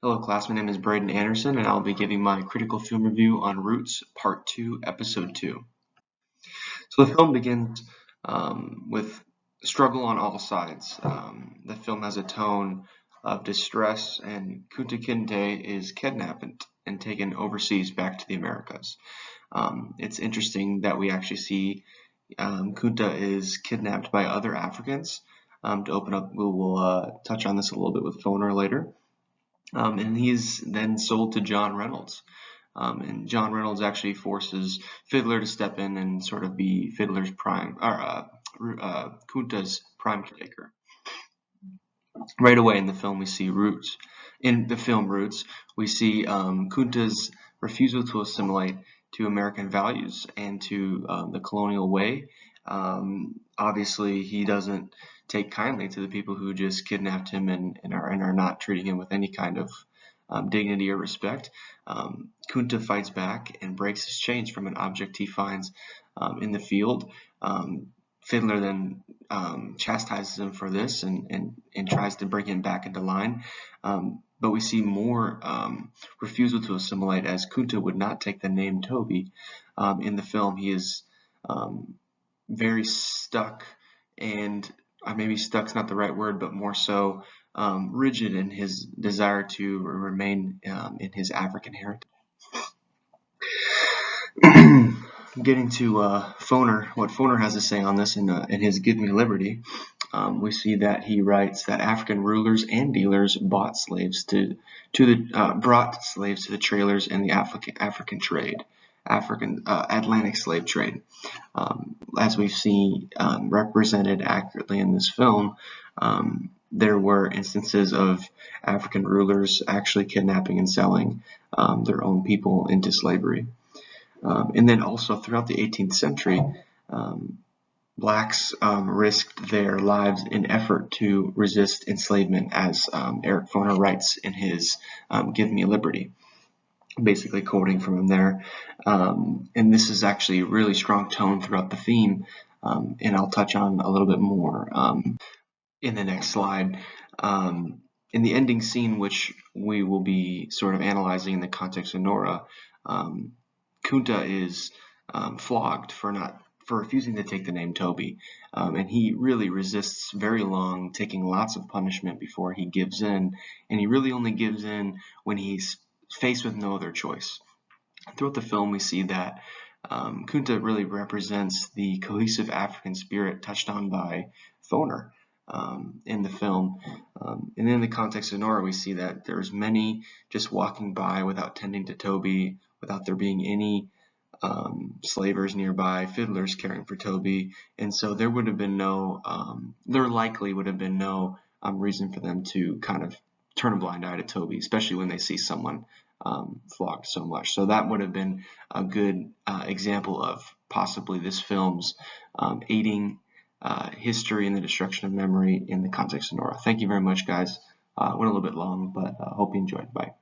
Hello class, my name is Braden Anderson and I'll be giving my critical film review on Roots Part 2, Episode 2. So the film begins with struggle on all sides. The film has a tone of distress and Kunta Kinte is kidnapped and taken overseas back to the Americas. It's interesting that we actually see Kunta is kidnapped by other Africans. To open up, we'll touch on this a little bit with Foner later. And he's then sold to John Reynolds. And John Reynolds actually forces Fiddler to step in and sort of be Fiddler's prime, or Kunta's prime caretaker. Right away in the film, we see Roots. In the film Roots, we see Kunta's refusal to assimilate to American values and to the colonial way. Obviously, he doesn't take kindly to the people who just kidnapped him and are not treating him with any kind of dignity or respect. Kunta fights back and breaks his chains from an object he finds in the field. Fiddler then chastises him for this and tries to bring him back into line. But we see more refusal to assimilate as Kunta would not take the name Toby. In the film, he is very stuck, and maybe stuck's not the right word, but more so rigid in his desire to remain in his African heritage. Getting to Foner, what Foner has to say on this in his Give Me Liberty, we see that he writes that African rulers and dealers brought slaves to the trailers in the African trade, Atlantic slave trade. As we've seen represented accurately in this film, there were instances of African rulers actually kidnapping and selling their own people into slavery. And then also throughout the 18th century, blacks risked their lives in effort to resist enslavement, as Eric Foner writes in his Give Me Liberty, basically quoting from him there. And this is actually a really strong tone throughout the theme, and I'll touch on a little bit more in the next slide. In the ending scene, which we will be sort of analyzing in the context of Nora, Kunta is flogged for refusing to take the name Toby, and he really resists very long, taking lots of punishment before he gives in, and he really only gives in when he's faced with no other choice. Throughout the film, we see that Kunta really represents the cohesive African spirit touched on by Foner in the film. And in the context of Nora, we see that there's many just walking by without tending to Toby, without there being any slavers nearby, fiddlers caring for Toby, and so there would have been no, there likely would have been no reason for them to kind of turn a blind eye to Toby, especially when they see someone flogged so much. So that would have been a good example of possibly this film's aiding history and the destruction of memory in the context of Nora. Thank you very much, guys. Went a little bit long, but hope you enjoyed. Bye.